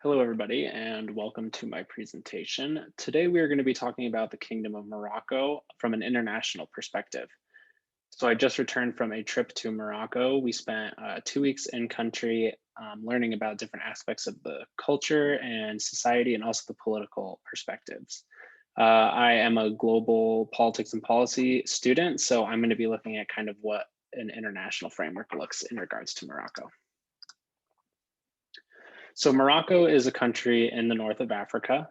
Hello, everybody, and welcome to my presentation. Today, we are going to be talking about the Kingdom of Morocco from an international perspective. So I just returned from a trip to Morocco. We spent 2 weeks in country learning about different aspects of the culture and society and also the political perspectives. I am a global politics and policy student, so I'm going to be looking at kind of what an international framework looks in regards to Morocco. So Morocco is a country in the north of Africa.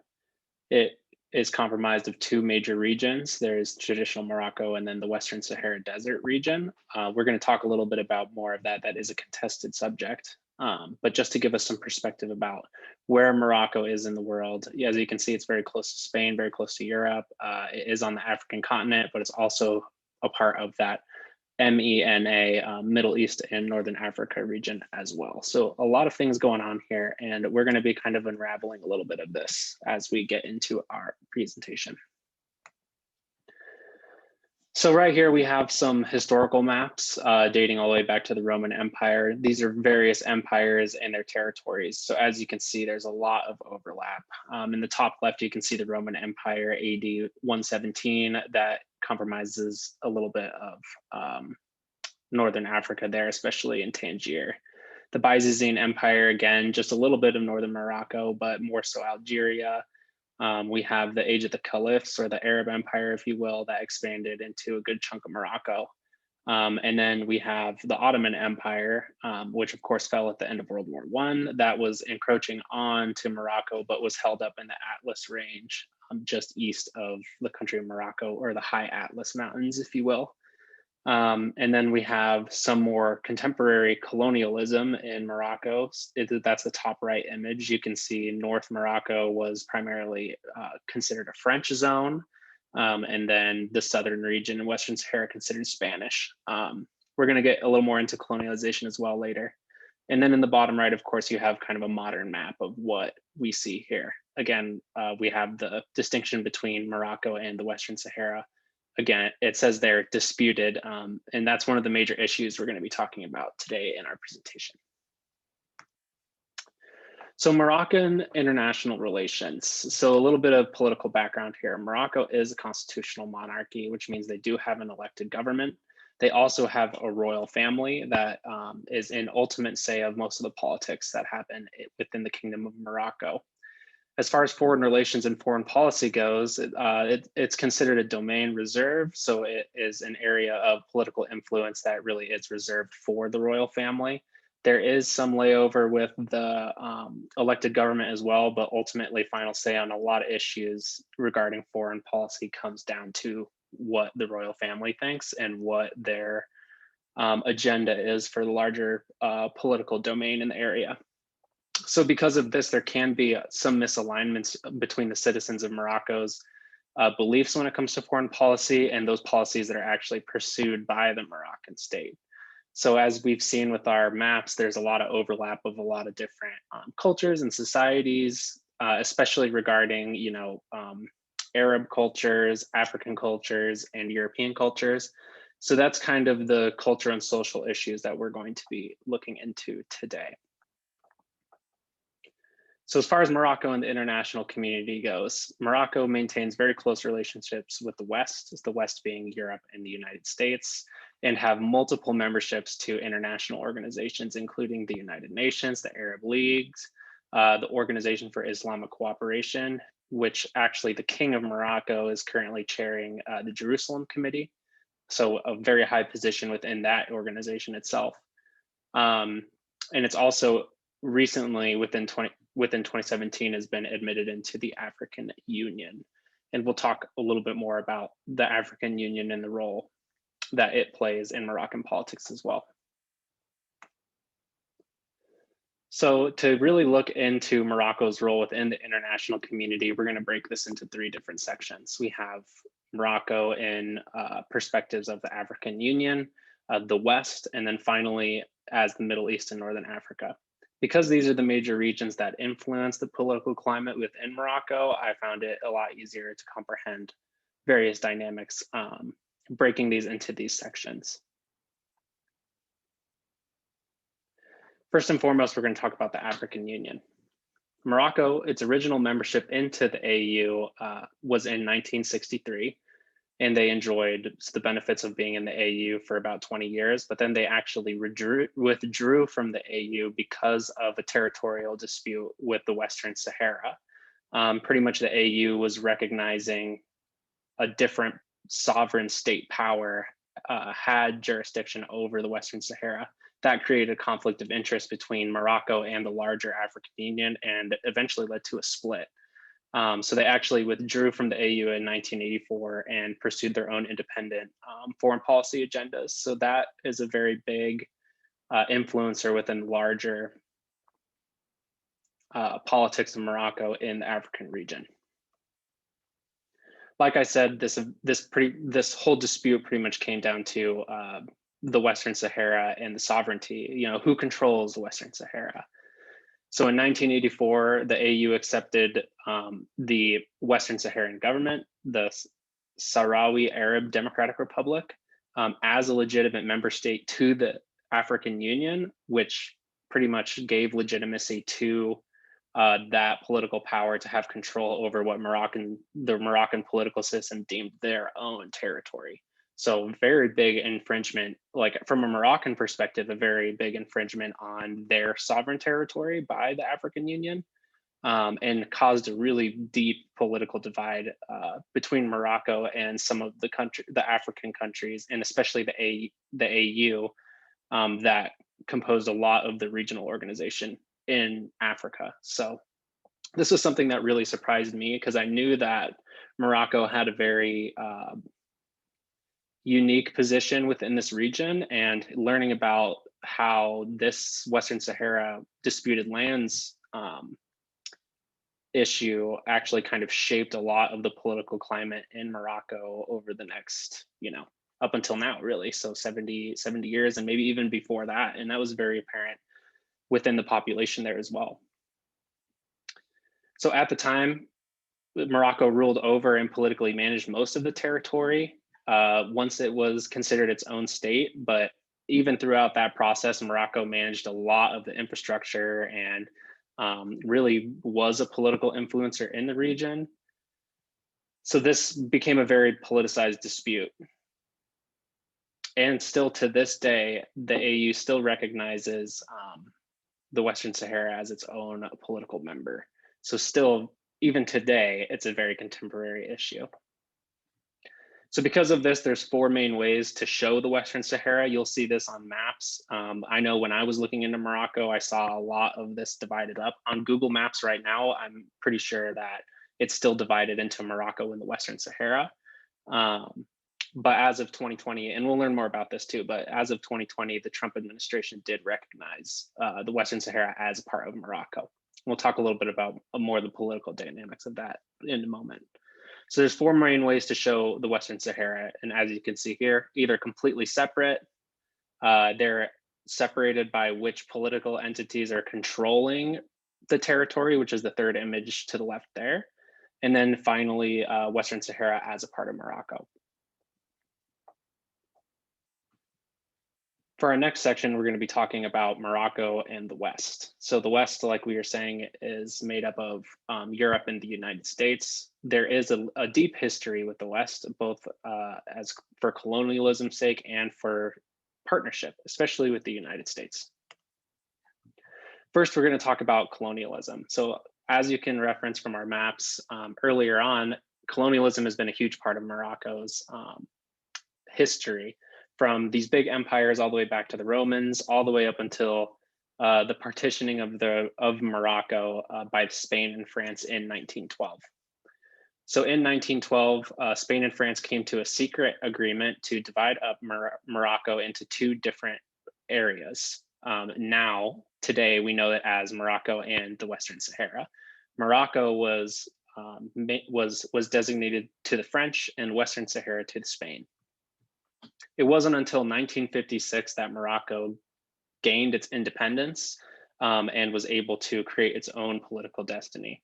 It is comprised of two major regions. There's traditional Morocco and then the Western Sahara Desert region. We're going to talk a little bit about more of that. That is a contested subject. But just to give us some perspective about where Morocco is in the world, as you can see, it's very close to Spain, very close to Europe. It is on the African continent, but it's also a part of that MENA, Middle East and Northern Africa region as well. So a lot of things going on here, and we're going to be kind of unraveling a little bit of this as we get into our presentation. So right here we have some historical maps dating all the way back to the Roman Empire. These are various empires and their territories. So as you can see, there's a lot of overlap. In the top left, you can see the Roman Empire AD 117 that compromises a little bit of Northern Africa there, especially in Tangier. The Byzantine Empire, again, just a little bit of Northern Morocco, but more so Algeria. We have the Age of the Caliphs, or the Arab Empire, if you will, that expanded into a good chunk of Morocco. And then we have the Ottoman Empire, which of course fell at the end of World War I. That was encroaching on to Morocco, but was held up in the Atlas Range, just east of the country of Morocco, or the High Atlas Mountains, if you will. And then we have some more contemporary colonialism in Morocco. That's the top right image. You can see North Morocco was primarily considered a French zone. And then the southern region in Western Sahara considered Spanish. We're going to get a little more into colonialization as well later. And then in the bottom right, of course, you have kind of a modern map of what we see here. Again, we have the distinction between Morocco and the Western Sahara. Again, it says they're disputed, and that's one of the major issues we're going to be talking about today in our presentation. So Moroccan international relations. So a little bit of political background here. Morocco is a constitutional monarchy, which means they do have an elected government. They also have a royal family that is in ultimate say of most of the politics that happen within the Kingdom of Morocco. As far as foreign relations and foreign policy goes, it's considered a domain reserved. So it is an area of political influence that really is reserved for the royal family. There is some layover with the elected government as well, but ultimately final say on a lot of issues regarding foreign policy comes down to what the royal family thinks and what their agenda is for the larger political domain in the area. So because of this, there can be some misalignments between the citizens of Morocco's beliefs when it comes to foreign policy and those policies that are actually pursued by the Moroccan state. So as we've seen with our maps, there's a lot of overlap of a lot of different cultures and societies, especially regarding, Arab cultures, African cultures, and European cultures. So that's kind of the culture and social issues that we're going to be looking into today. So as far as Morocco and the international community goes, Morocco maintains very close relationships with the West being Europe and the United States, and have multiple memberships to international organizations, including the United Nations, the Arab Leagues, the Organization for Islamic Cooperation, which actually the King of Morocco is currently chairing the Jerusalem Committee. So a very high position within that organization itself. And it's also recently within 2017 has been admitted into the African Union. And we'll talk a little bit more about the African Union and the role that it plays in Moroccan politics as well. So to really look into Morocco's role within the international community, we're going to break this into three different sections. We have Morocco in perspectives of the African Union, the West, and then finally as the Middle East and Northern Africa. Because these are the major regions that influence the political climate within Morocco, I found it a lot easier to comprehend various dynamics, breaking these into these sections. First and foremost, we're going to talk about the African Union. Morocco, its original membership into the AU was in 1963, and they enjoyed the benefits of being in the AU for about 20 years, but then they actually withdrew from the AU because of a territorial dispute with the Western Sahara. Pretty much the AU was recognizing a different sovereign state power had jurisdiction over the Western Sahara. That created a conflict of interest between Morocco and the larger African Union and eventually led to a split. So they actually withdrew from the AU in 1984 and pursued their own independent foreign policy agendas. So that is a very big influencer within larger politics of Morocco in the African region. Like I said, this whole dispute pretty much came down to the Western Sahara and the sovereignty. You know, who controls the Western Sahara? So in 1984, the AU accepted the Western Saharan government, the Sahrawi Arab Democratic Republic, as a legitimate member state to the African Union, which pretty much gave legitimacy to that political power to have control over what the Moroccan political system deemed their own territory. So very big infringement, like from a Moroccan perspective, a very big infringement on their sovereign territory by the African Union, and caused a really deep political divide between Morocco and some of the African countries, and especially the AU that composed a lot of the regional organization in Africa. So this was something that really surprised me because I knew that Morocco had a very unique position within this region, and learning about how this Western Sahara disputed lands issue actually kind of shaped a lot of the political climate in Morocco over the next, up until now, really. So 70 years, and maybe even before that. And that was very apparent within the population there as well. So at the time, Morocco ruled over and politically managed most of the territory once it was considered its own state. But even throughout that process, Morocco managed a lot of the infrastructure and really was a political influencer in the region. So this became a very politicized dispute. And still to this day, the AU still recognizes the Western Sahara as its own political member. So still, even today, it's a very contemporary issue. So because of this, there's 4 main ways to show the Western Sahara. You'll see this on maps. I know when I was looking into Morocco, I saw a lot of this divided up. On Google Maps right now, I'm pretty sure that it's still divided into Morocco and the Western Sahara. But as of 2020, and we'll learn more about this too, but as of 2020, the Trump administration did recognize the Western Sahara as a part of Morocco. We'll talk a little bit about more of the political dynamics of that in a moment. So there's 4 main ways to show the Western Sahara. And as you can see here, either completely separate, they're separated by which political entities are controlling the territory, which is the 3rd image to the left there. And then finally, Western Sahara as a part of Morocco. For our next section, we're going to be talking about Morocco and the West. So the West, like we were saying, is made up of Europe and the United States. There is a deep history with the West, both as for colonialism's sake and for partnership, especially with the United States. First, we're going to talk about colonialism. So as you can reference from our maps earlier on, colonialism has been a huge part of Morocco's history, from these big empires all the way back to the Romans, all the way up until the partitioning of Morocco by Spain and France in 1912. So in 1912, Spain and France came to a secret agreement to divide up Morocco into 2 different areas. Now, today, we know it as Morocco and the Western Sahara. Morocco was designated to the French and Western Sahara to Spain. It wasn't until 1956 that Morocco gained its independence and was able to create its own political destiny.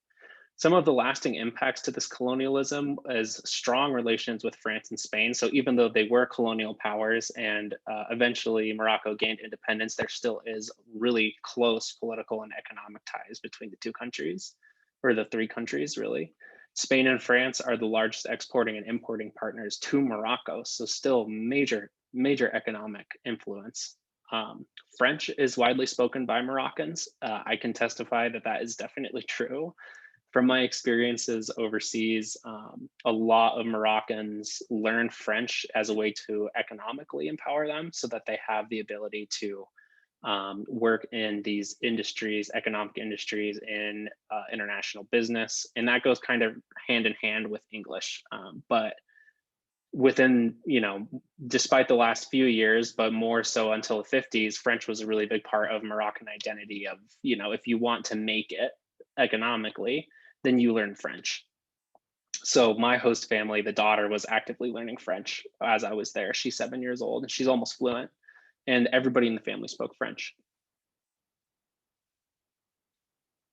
Some of the lasting impacts to this colonialism is strong relations with France and Spain. So even though they were colonial powers and eventually Morocco gained independence, there still is really close political and economic ties between the two countries, or the three countries really. Spain and France are the largest exporting and importing partners to Morocco, so still major economic influence. French is widely spoken by Moroccans. I can testify that that is definitely true. From my experiences overseas, a lot of Moroccans learn French as a way to economically empower them so that they have the ability to work in these industries, economic industries, in international business. And that goes kind of hand in hand with English. But within, despite the last few years, but more so until the 50s, French was a really big part of Moroccan identity of, if you want to make it economically, then you learn French. So my host family, the daughter was actively learning French as I was there. She's 7 years old and she's almost fluent, and everybody in the family spoke French.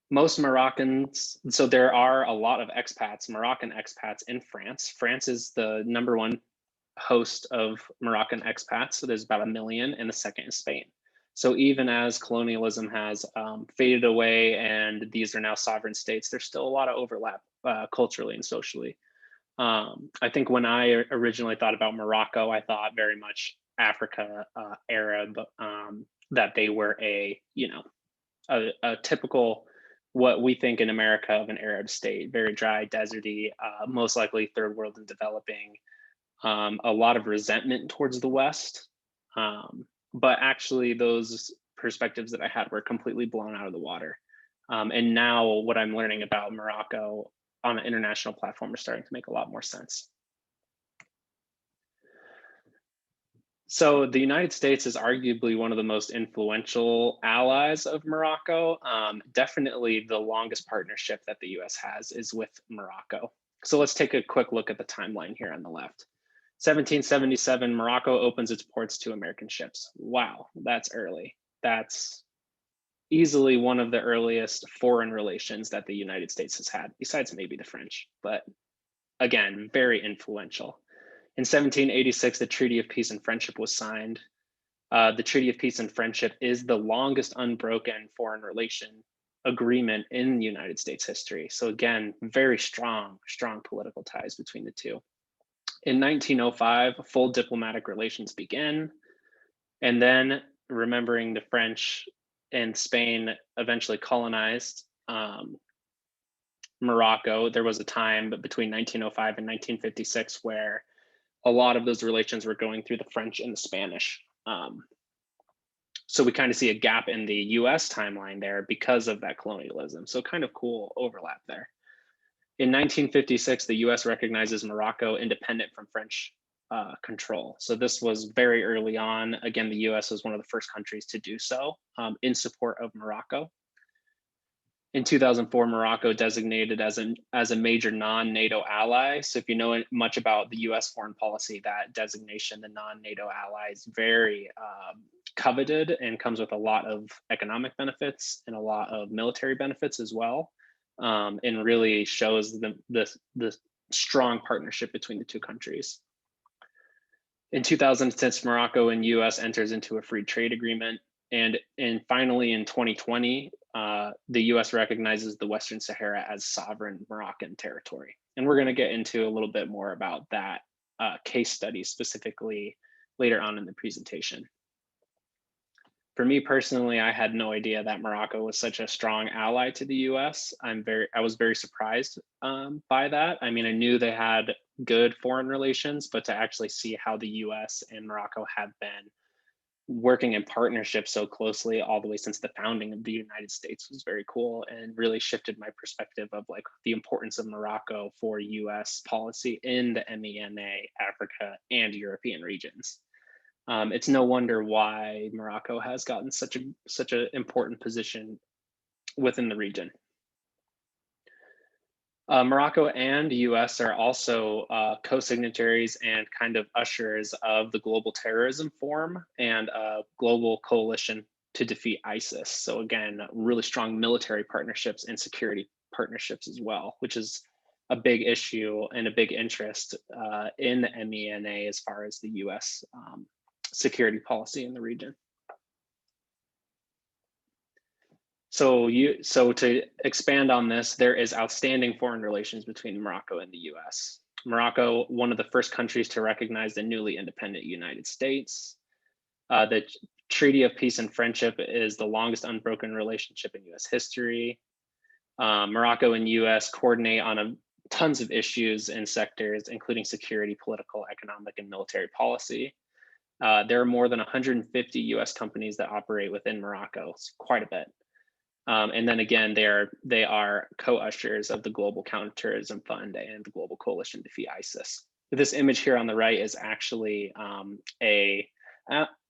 Most Moroccans, so there are a lot of expats, Moroccan expats in France. France is the #1 host of Moroccan expats. So there's about 1 million, and the second is Spain. So even as colonialism has faded away and these are now sovereign states, there's still a lot of overlap culturally and socially. I think when I originally thought about Morocco, I thought very much Africa, Arab, that they were a typical, what we think in America of an Arab state, very dry, deserty, most likely third world and developing, a lot of resentment towards the West. But actually those perspectives that I had were completely blown out of the water. And now what I'm learning about Morocco on an international platform is starting to make a lot more sense. So the United States is arguably one of the most influential allies of Morocco. Definitely the longest partnership that the US has is with Morocco. So let's take a quick look at the timeline here on the left. 1777, Morocco opens its ports to American ships. Wow, that's early. That's easily one of the earliest foreign relations that the United States has had, besides maybe the French, but again, very influential. In 1786, the Treaty of Peace and Friendship was signed. The Treaty of Peace and Friendship is the longest unbroken foreign relation agreement in United States history. So again, very strong political ties between the two. In 1905, full diplomatic relations begin. And then, remembering the French and Spain eventually colonized Morocco, there was a time between 1905 and 1956 where a lot of those relations were going through the French and the Spanish. So we kind of see a gap in the US timeline there because of that colonialism. So kind of cool overlap there. In 1956, the US recognizes Morocco independent from French control. So this was very early on. Again, the US was one of the first countries to do so in support of Morocco. In 2004, Morocco designated as a major non-NATO ally. So if you know much about the US foreign policy, that designation, the non-NATO ally, is very coveted and comes with a lot of economic benefits and a lot of military benefits as well. And really shows the strong partnership between the two countries. In 2006, Morocco and U.S. enters into a free trade agreement. And finally, in 2020, the U.S. recognizes the Western Sahara as sovereign Moroccan territory. And we're going to get into a little bit more about that case study specifically later on in the presentation. For me personally, I had no idea that Morocco was such a strong ally to the U.S. I was very surprised by that. I mean, I knew they had good foreign relations, but to actually see how the U.S. and Morocco have been working in partnership so closely all the way since the founding of the United States was very cool and really shifted my perspective of like the importance of Morocco for U.S. policy in the MENA, Africa, and European regions. It's no wonder why Morocco has gotten such an important position within the region. Morocco and US are also co-signatories and kind of ushers of the Global Terrorism Forum and Global Coalition to Defeat ISIS. So again, really strong military partnerships and security partnerships as well, which is a big issue and a big interest in the MENA as far as the US security policy in the region. So to expand on this, there is outstanding foreign relations between Morocco and the US. Morocco, one of the first countries to recognize the newly independent United States. The Treaty of Peace and Friendship is the longest unbroken relationship in US history. Morocco and US coordinate on tons of issues and sectors, including security, political, economic, and military policy. There are more than 150 US companies that operate within Morocco, it's quite a bit. And then again, they are co-ushers of the Global Counterterrorism Fund and the Global Coalition to Defeat ISIS. This image here on the right is actually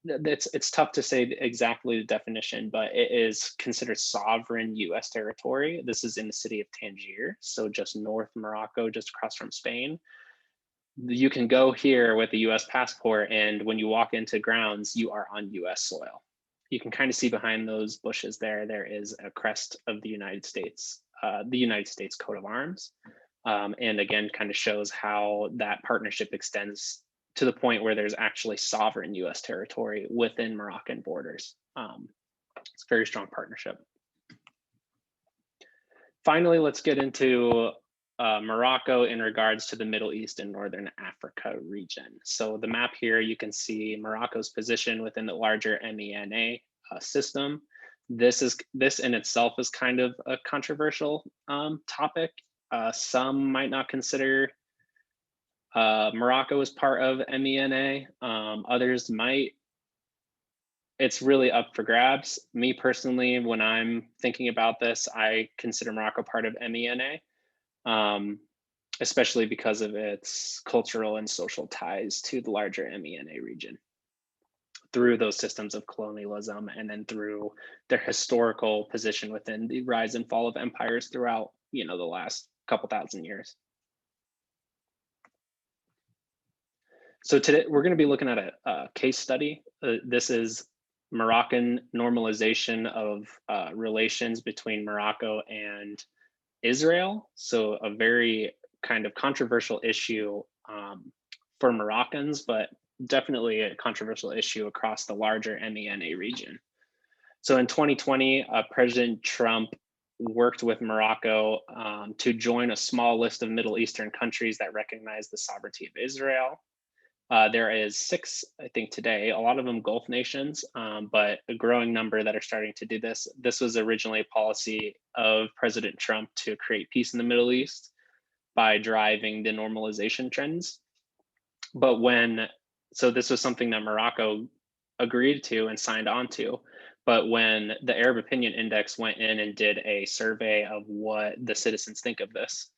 it's tough to say exactly the definition, but it is considered sovereign US territory. This is in the city of Tangier, so just north Morocco, just across from Spain. You can go here with a US passport, and when you walk into grounds, you are on US soil. You can kind of see behind those bushes there is a crest of the United States coat of arms. And again, kind of shows how that partnership extends to the point where there's actually sovereign US territory within Moroccan borders. It's a very strong partnership. Finally, let's get into Morocco in regards to the Middle East and Northern Africa region. So the map here, you can see Morocco's position within the larger MENA system. This in itself is kind of a controversial topic. Some might not consider Morocco as part of MENA. Others might. It's really up for grabs. Me personally, when I'm thinking about this, I consider Morocco part of MENA. Especially because of its cultural and social ties to the larger MENA region through those systems of colonialism, and then through their historical position within the rise and fall of empires throughout, the last couple thousand years. So today we're going to be looking at a case study. This is Moroccan normalization of relations between Morocco and Israel. So a very kind of controversial issue for Moroccans, but definitely a controversial issue across the larger MENA region. So in 2020, President Trump worked with Morocco to join a small list of Middle Eastern countries that recognize the sovereignty of Israel. There is 6, I think today, a lot of them Gulf nations, but a growing number that are starting to do this. This was originally a policy of President Trump to create peace in the Middle East by driving the normalization trends. But so this was something that Morocco agreed to and signed on to. But when the Arab Opinion Index went in and did a survey of what the citizens think of this,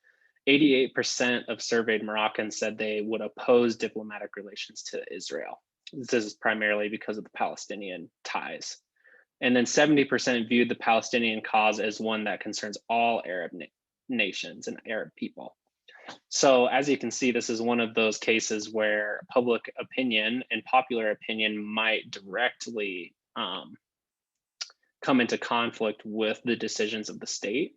88% of surveyed Moroccans said they would oppose diplomatic relations to Israel. This is primarily because of the Palestinian ties. And then 70% viewed the Palestinian cause as one that concerns all Arab nations and Arab people. So as you can see, this is one of those cases where public opinion and popular opinion might directly come into conflict with the decisions of the state.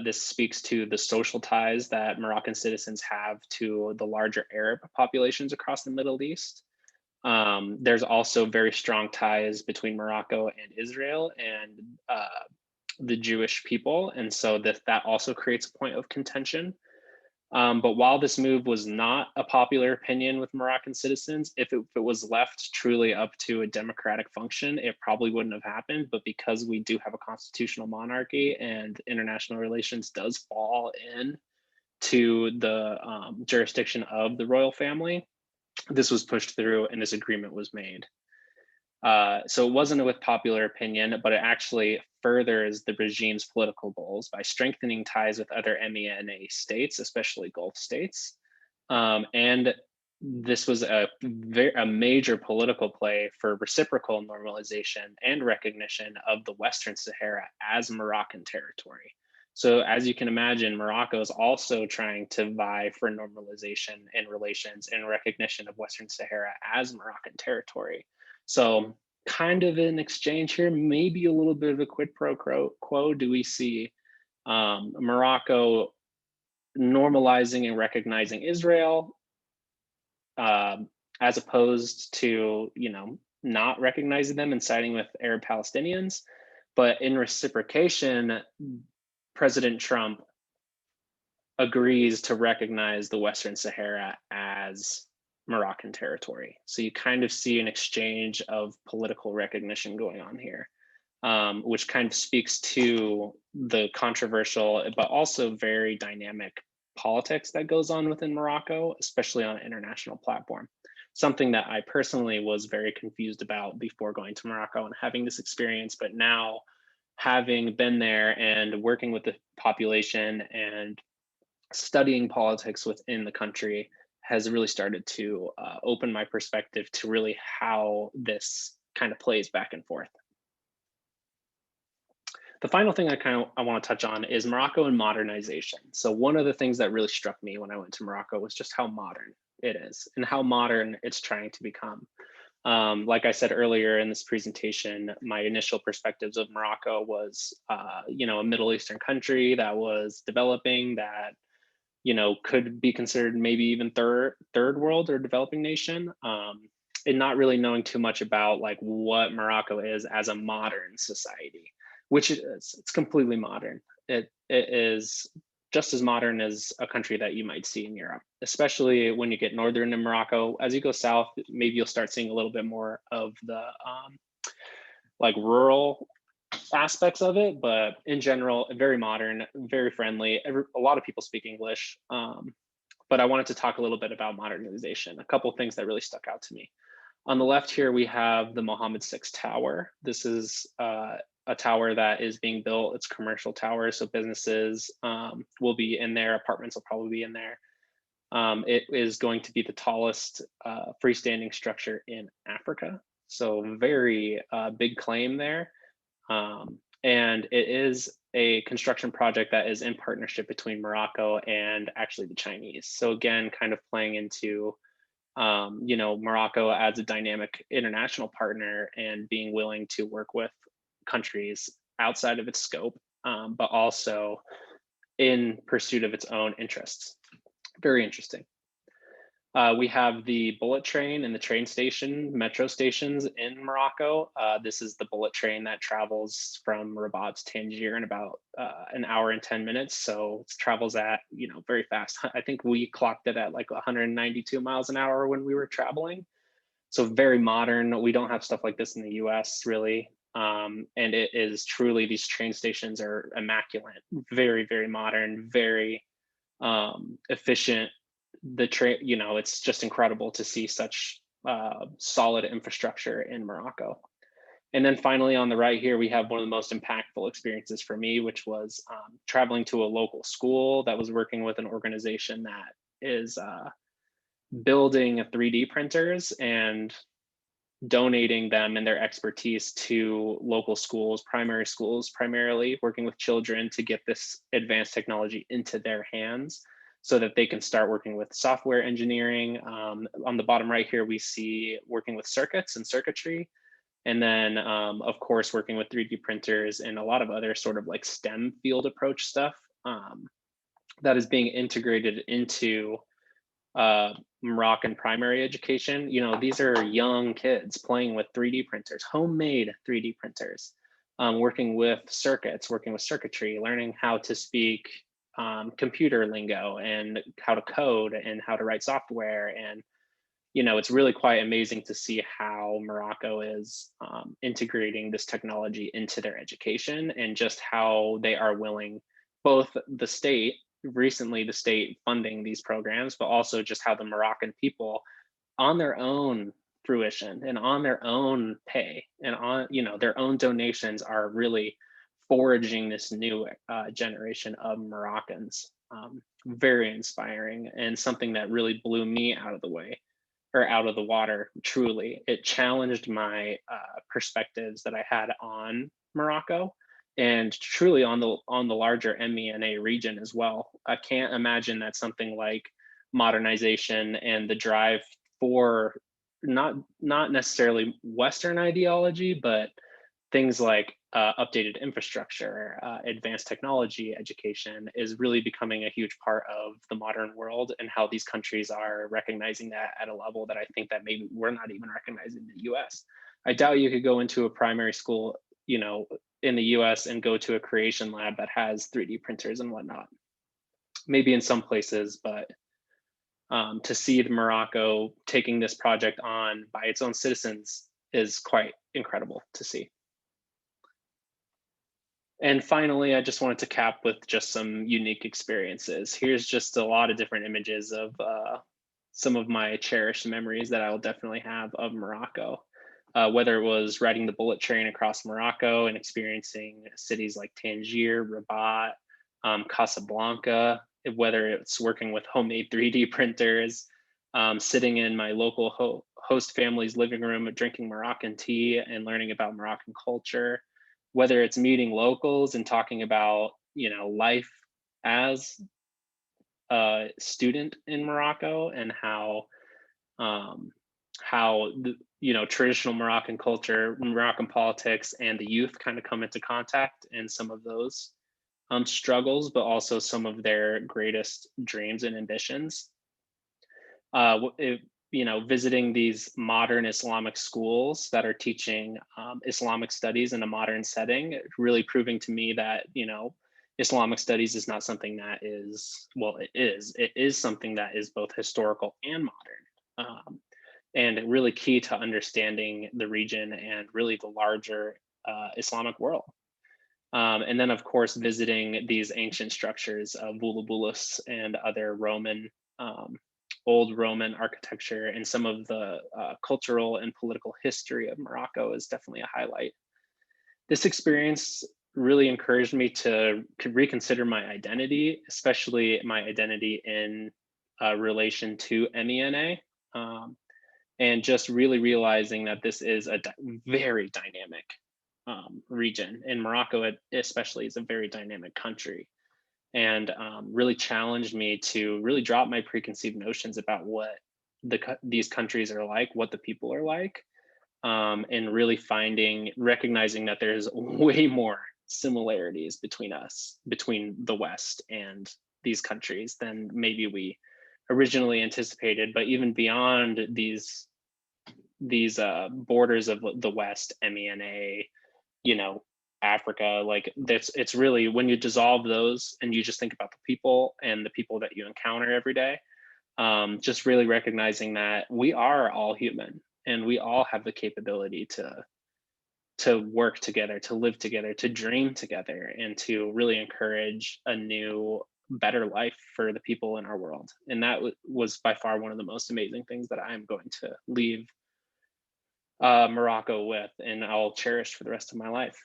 This speaks to the social ties that Moroccan citizens have to the larger Arab populations across the Middle East. There's also very strong ties between Morocco and Israel and the Jewish people. And so that also creates a point of contention. But while this move was not a popular opinion with Moroccan citizens, if it was left truly up to a democratic function, it probably wouldn't have happened. But because we do have a constitutional monarchy and international relations does fall in to the jurisdiction of the royal family, this was pushed through and this agreement was made. So it wasn't with popular opinion, but it actually furthers the regime's political goals by strengthening ties with other MENA states, especially Gulf states. And this was a major political play for reciprocal normalization and recognition of the Western Sahara as Moroccan territory. So as you can imagine, Morocco is also trying to vie for normalization and relations and recognition of Western Sahara as Moroccan territory. So kind of an exchange here, maybe a little bit of a quid pro quo do we see Morocco normalizing and recognizing Israel, as opposed to, not recognizing them and siding with Arab Palestinians. But in reciprocation, President Trump agrees to recognize the Western Sahara as Moroccan territory. So you kind of see an exchange of political recognition going on here, which kind of speaks to the controversial but also very dynamic politics that goes on within Morocco, especially on an international platform. Something that I personally was very confused about before going to Morocco and having this experience, but now having been there and working with the population and studying politics within the country has really started to open my perspective to really how this kind of plays back and forth. The final thing I want to touch on is Morocco and modernization. So one of the things that really struck me when I went to Morocco was just how modern it is and how modern it's trying to become. Like I said earlier in this presentation, my initial perspectives of Morocco was, a Middle Eastern country that was developing, that could be considered maybe even third world or developing nation, and not really knowing too much about like what Morocco is as a modern society, which it is. It's completely modern. It is just as modern as a country that you might see in Europe, especially when you get northern in Morocco. As you go south, maybe you'll start seeing a little bit more of the like rural aspects of it, but in general, very modern, very friendly. A lot of people speak English, but I wanted to talk a little bit about modernization. A couple of things that really stuck out to me. On the left here, we have the Mohammed VI Tower. This is a tower that is being built. It's a commercial tower, so businesses will be in there, apartments will probably be in there. It is going to be the tallest freestanding structure in Africa. So very big claim there. And it is a construction project that is in partnership between Morocco and actually the Chinese. So again, kind of playing into, Morocco as a dynamic international partner and being willing to work with countries outside of its scope, but also in pursuit of its own interests. Very interesting. We have the bullet train and the train station, metro stations in Morocco. This is the bullet train that travels from Rabat to Tangier in about an hour and 10 minutes. So it travels at, very fast. I think we clocked it at like 192 miles an hour when we were traveling. So very modern. We don't have stuff like this in the US really. And it is truly, these train stations are immaculate, very, very modern, very efficient. The train, it's just incredible to see such solid infrastructure in Morocco. And then finally on the right here, we have one of the most impactful experiences for me, which was traveling to a local school that was working with an organization that is building 3D printers and donating them and their expertise to local schools, primary schools, primarily working with children to get this advanced technology into their hands so that they can start working with software engineering. On the bottom right here, we see working with circuits and circuitry. And then, of course, working with 3D printers and a lot of other sort of like STEM field approach stuff that is being integrated into Moroccan primary education. These are young kids playing with 3D printers, homemade 3D printers, working with circuits, working with circuitry, learning how to speak computer lingo and how to code and how to write software. And, it's really quite amazing to see how Morocco is integrating this technology into their education and just how they are willing, both the state, recently the state funding these programs, but also just how the Moroccan people on their own fruition and on their own pay and on, their own donations are really foraging this new generation of Moroccans. Very inspiring and something that really blew me out of the way or out of the water. Truly, it challenged my perspectives that I had on Morocco and truly on the larger MENA region as well. I can't imagine that something like modernization and the drive for not necessarily Western ideology, but things like updated infrastructure, advanced technology education is really becoming a huge part of the modern world, and how these countries are recognizing that at a level that I think that maybe we're not even recognizing in the US. I doubt you could go into a primary school, in the US and go to a creation lab that has 3D printers and whatnot. Maybe in some places, but to see the Morocco taking this project on by its own citizens is quite incredible to see. And finally, I just wanted to cap with just some unique experiences. Here's just a lot of different images of some of my cherished memories that I will definitely have of Morocco. Whether it was riding the bullet train across Morocco and experiencing cities like Tangier, Rabat, Casablanca, whether it's working with homemade 3D printers, sitting in my local host family's living room, drinking Moroccan tea and learning about Moroccan culture, whether it's meeting locals and talking about, life as a student in Morocco, and um, how the, traditional Moroccan culture, Moroccan politics, and the youth kind of come into contact in some of those struggles, but also some of their greatest dreams and ambitions. Visiting these modern Islamic schools that are teaching Islamic studies in a modern setting, really proving to me that, Islamic studies is not something that is, well, it is something that is both historical and modern. And really key to understanding the region and really the larger Islamic world. And then, of course, visiting these ancient structures of Volubilis and other old Roman architecture, and some of the cultural and political history of Morocco is definitely a highlight. This experience really encouraged me to reconsider my identity, especially my identity in relation to MENA. And just really realizing that this is a very dynamic region, and Morocco especially is a very dynamic country, and really challenged me to really drop my preconceived notions about what these countries are like, what the people are like, and really recognizing that there's way more similarities between the West and these countries than maybe we originally anticipated. But even beyond these borders of the West, MENA, Africa, like it's really, when you dissolve those and you just think about the people and the people that you encounter every day, just really recognizing that we are all human and we all have the capability to work together, to live together, to dream together, and to really encourage a new, better life for the people in our world. And that was by far one of the most amazing things that I'm going to leave Morocco with, and I'll cherish for the rest of my life.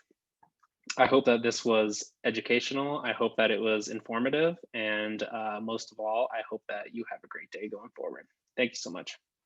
I hope that this was educational. I hope that it was informative. And most of all, I hope that you have a great day going forward. Thank you so much.